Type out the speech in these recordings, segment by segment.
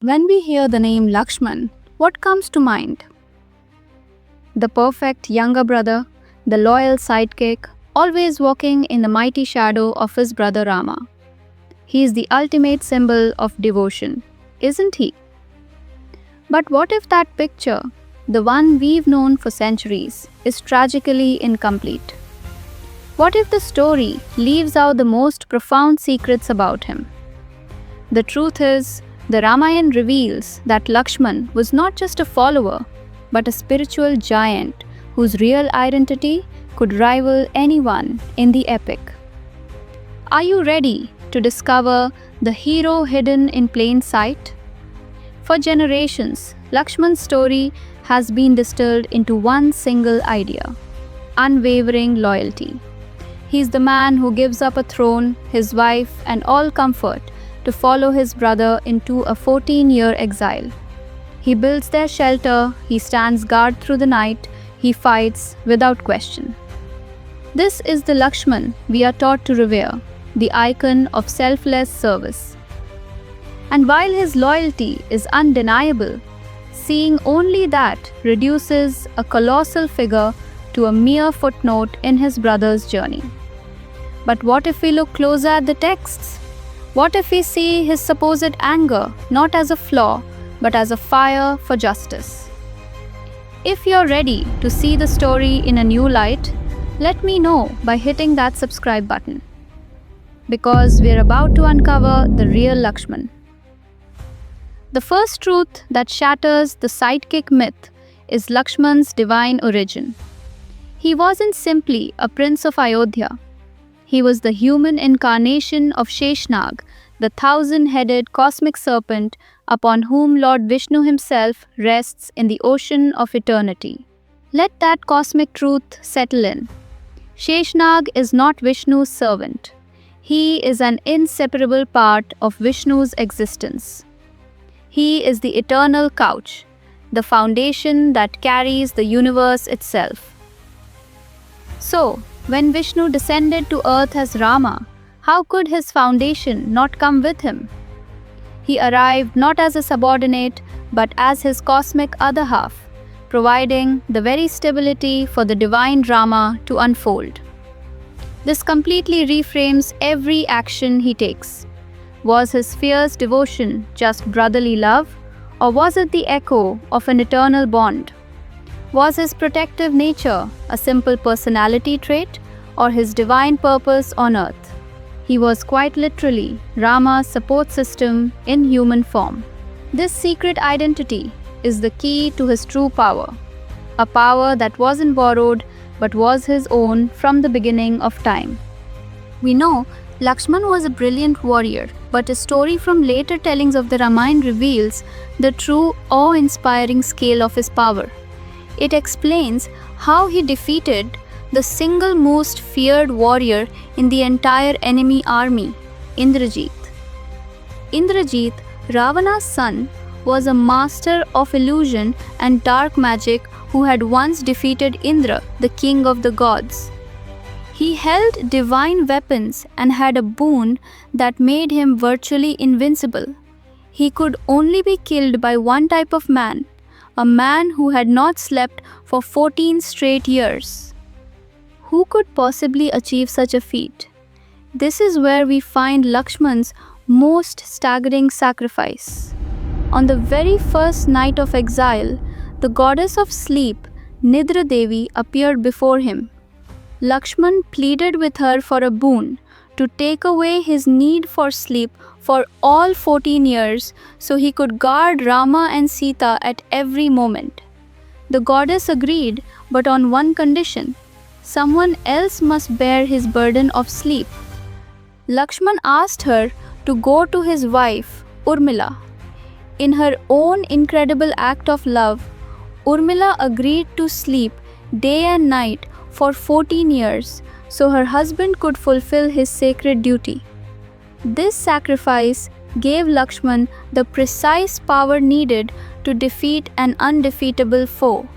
When we hear the name Lakshman, what comes to mind? The perfect younger brother, the loyal sidekick, always walking in the mighty shadow of his brother Rama. He is the ultimate symbol of devotion, isn't he? But what if that picture, the one we've known for centuries, is tragically incomplete? What if the story leaves out the most profound secrets about him? The truth is, the Ramayana reveals that Lakshman was not just a follower, but a spiritual giant whose real identity could rival anyone in the epic. Are you ready to discover the hero hidden in plain sight? For generations, Lakshman's story has been distilled into one single idea: unwavering loyalty. He is the man who gives up a throne, his wife, and all comfort to follow his brother into a 14-year exile. He builds their shelter, he stands guard through the night, he fights without question. This is the Lakshman we are taught to revere, the icon of selfless service. And while his loyalty is undeniable, seeing only that reduces a colossal figure to a mere footnote in his brother's journey. But what if we look closer at the texts? What if we see his supposed anger not as a flaw, but as a fire for justice? If you're ready to see the story in a new light, let me know by hitting that subscribe button. Because we're about to uncover the real Lakshman. The first truth that shatters the sidekick myth is Lakshman's divine origin. He wasn't simply a prince of Ayodhya. He was the human incarnation of Sheshnaag, the thousand-headed cosmic serpent upon whom Lord Vishnu himself rests in the ocean of eternity. Let that cosmic truth settle in. Sheshnaag is not Vishnu's servant. He is an inseparable part of Vishnu's existence. He is the eternal couch, the foundation that carries the universe itself. So, when Vishnu descended to earth as Rama, how could his foundation not come with him? He arrived not as a subordinate, but as his cosmic other half, providing the very stability for the divine drama to unfold. This completely reframes every action he takes. Was his fierce devotion just brotherly love, or was it the echo of an eternal bond? Was his protective nature a simple personality trait, or his divine purpose on earth? He was quite literally Rama's support system in human form. This secret identity is the key to his true power, a power that wasn't borrowed but was his own from the beginning of time. We know Lakshman was a brilliant warrior, but a story from later tellings of the Ramayana reveals the true awe-inspiring scale of his power. It explains how he defeated the single most feared warrior in the entire enemy army, Indrajit. Indrajit, Ravana's son, was a master of illusion and dark magic who had once defeated Indra, the king of the gods. He held divine weapons and had a boon that made him virtually invincible. He could only be killed by one type of man, a man who had not slept for 14 straight years. Who could possibly achieve such a feat? This is where we find Lakshman's most staggering sacrifice. On the very first night of exile, the goddess of sleep, Nidra Devi, appeared before him. Lakshman pleaded with her for a boon, to take away his need for sleep for all 14 years so he could guard Rama and Sita at every moment. The goddess agreed, but on one condition: someone else must bear his burden of sleep. Lakshman asked her to go to his wife, Urmila. In her own incredible act of love, Urmila agreed to sleep day and night for 14 years so her husband could fulfill his sacred duty. This sacrifice gave Lakshman the precise power needed to defeat an undefeatable foe.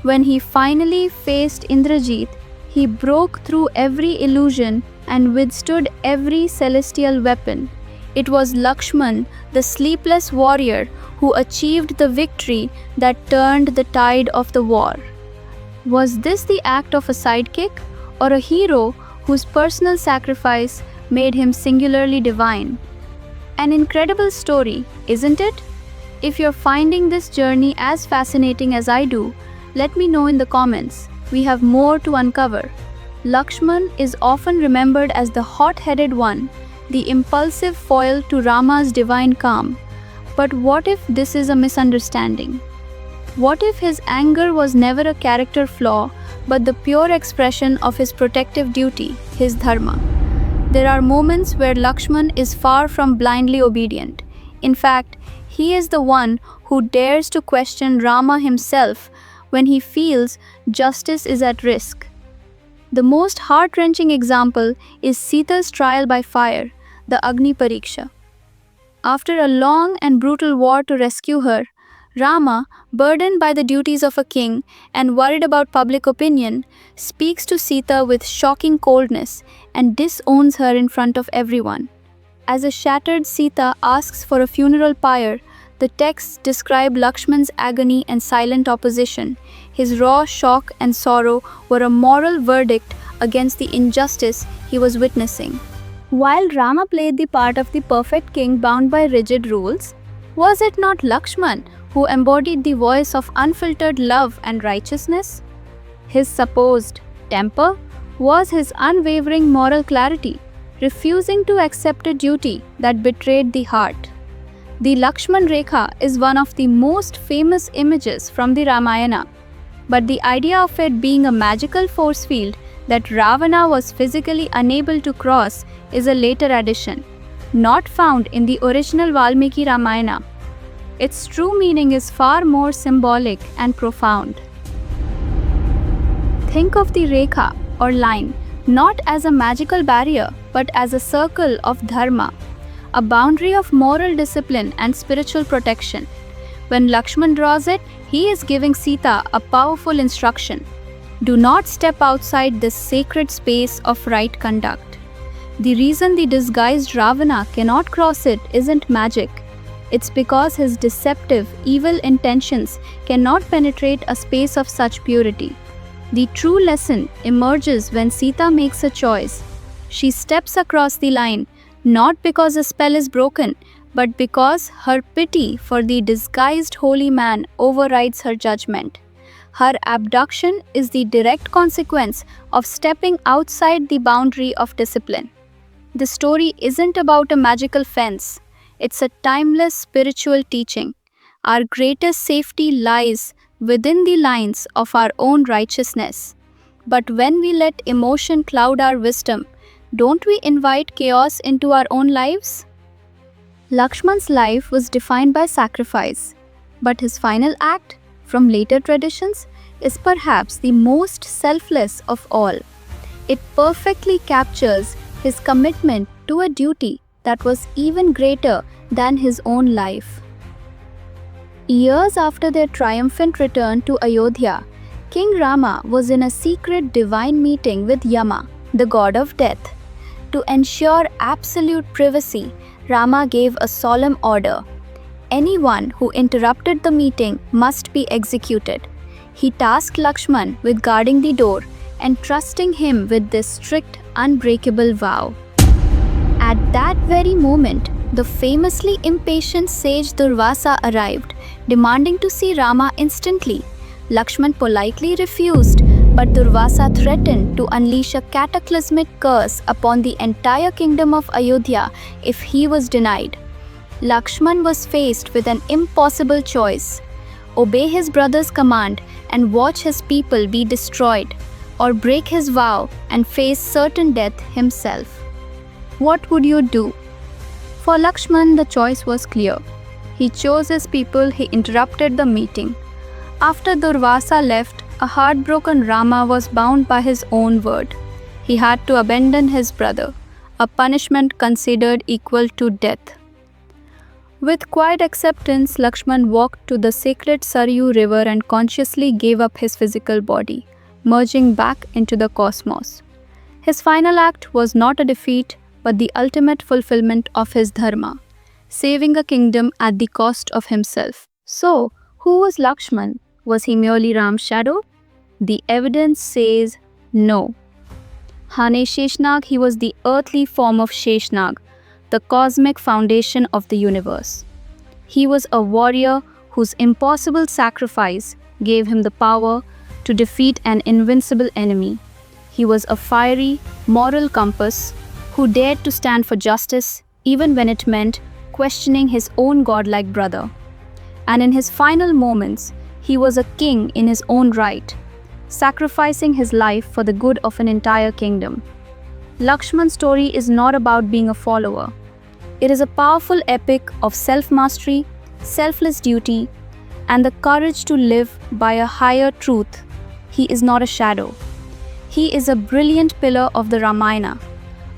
When he finally faced Indrajit, he broke through every illusion and withstood every celestial weapon. It was Lakshman, the sleepless warrior, who achieved the victory that turned the tide of the war. Was this the act of a sidekick or a hero whose personal sacrifice made him singularly divine? An incredible story, isn't it? If you're finding this journey as fascinating as I do, let me know in the comments. We have more to uncover. Lakshman is often remembered as the hot-headed one, the impulsive foil to Rama's divine calm. But what if this is a misunderstanding? What if his anger was never a character flaw, but the pure expression of his protective duty, his Dharma? There are moments where Lakshman is far from blindly obedient. In fact, he is the one who dares to question Rama himself when he feels justice is at risk. The most heart-wrenching example is Sita's trial by fire, the Agni Pariksha. After a long and brutal war to rescue her, Rama, burdened by the duties of a king and worried about public opinion, speaks to Sita with shocking coldness and disowns her in front of everyone. As a shattered Sita asks for a funeral pyre, the texts describe Lakshman's agony and silent opposition. His raw shock and sorrow were a moral verdict against the injustice he was witnessing. While Rama played the part of the perfect king bound by rigid rules, was it not Lakshman who embodied the voice of unfiltered love and righteousness? His supposed temper was his unwavering moral clarity, refusing to accept a duty that betrayed the heart. The Lakshman Rekha is one of the most famous images from the Ramayana, but the idea of it being a magical force field that Ravana was physically unable to cross is a later addition, not found in the original Valmiki Ramayana. Its true meaning is far more symbolic and profound. Think of the Rekha or line not as a magical barrier but as a circle of Dharma, a boundary of moral discipline and spiritual protection. When Lakshman draws it, he is giving Sita a powerful instruction. Do not step outside this sacred space of right conduct. The reason the disguised Ravana cannot cross it isn't magic. It's because his deceptive, evil intentions cannot penetrate a space of such purity. The true lesson emerges when Sita makes a choice. She steps across the line, not because a spell is broken, but because her pity for the disguised holy man overrides her judgment. Her abduction is the direct consequence of stepping outside the boundary of discipline. The story isn't about a magical fence. It's a timeless spiritual teaching. Our greatest safety lies within the lines of our own righteousness. But when we let emotion cloud our wisdom, don't we invite chaos into our own lives? Lakshman's life was defined by sacrifice, but his final act, from later traditions, is perhaps the most selfless of all. It perfectly captures his commitment to a duty that was even greater than his own life. Years after their triumphant return to Ayodhya, King Rama was in a secret divine meeting with Yama, the god of death. To ensure absolute privacy, Rama gave a solemn order. Anyone who interrupted the meeting must be executed. He tasked Lakshman with guarding the door and trusting him with this strict, unbreakable vow. At that very moment, the famously impatient sage Durvasa arrived, demanding to see Rama instantly. Lakshman politely refused, but Durvasa threatened to unleash a cataclysmic curse upon the entire kingdom of Ayodhya if he was denied. Lakshman was faced with an impossible choice: obey his brother's command and watch his people be destroyed, or break his vow and face certain death himself. What would you do? For Lakshman, the choice was clear. He chose his people. He interrupted the meeting. After Durvasa left, a heartbroken Rama was bound by his own word. He had to abandon his brother, a punishment considered equal to death. With quiet acceptance, Lakshman walked to the sacred Saryu river and consciously gave up his physical body, merging back into the cosmos. His final act was not a defeat, but the ultimate fulfillment of his dharma, saving a kingdom at the cost of himself. So, who was Lakshman? Was he merely Ram's shadow? The evidence says no. Hane Sheshnag, he was the earthly form of Sheshnaag, the cosmic foundation of the universe. He was a warrior whose impossible sacrifice gave him the power to defeat an invincible enemy. He was a fiery, moral compass who dared to stand for justice even when it meant questioning his own godlike brother. And in his final moments, he was a king in his own right, sacrificing his life for the good of an entire kingdom. Lakshman's story is not about being a follower. It is a powerful epic of self-mastery, selfless duty, and the courage to live by a higher truth. He is not a shadow. He is a brilliant pillar of the Ramayana,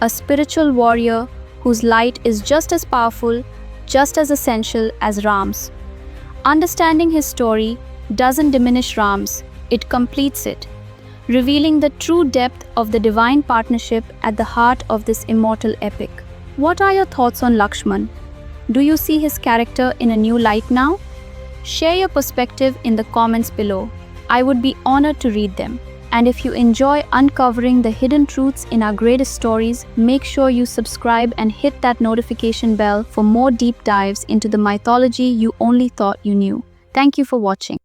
a spiritual warrior whose light is just as powerful, just as essential as Ram's. Understanding his story doesn't diminish Ram's, it completes it, revealing the true depth of the divine partnership at the heart of this immortal epic. What are your thoughts on Lakshman? Do you see his character in a new light now? Share your perspective in the comments below. I would be honored to read them. And if you enjoy uncovering the hidden truths in our greatest stories, make sure you subscribe and hit that notification bell for more deep dives into the mythology you only thought you knew. Thank you for watching.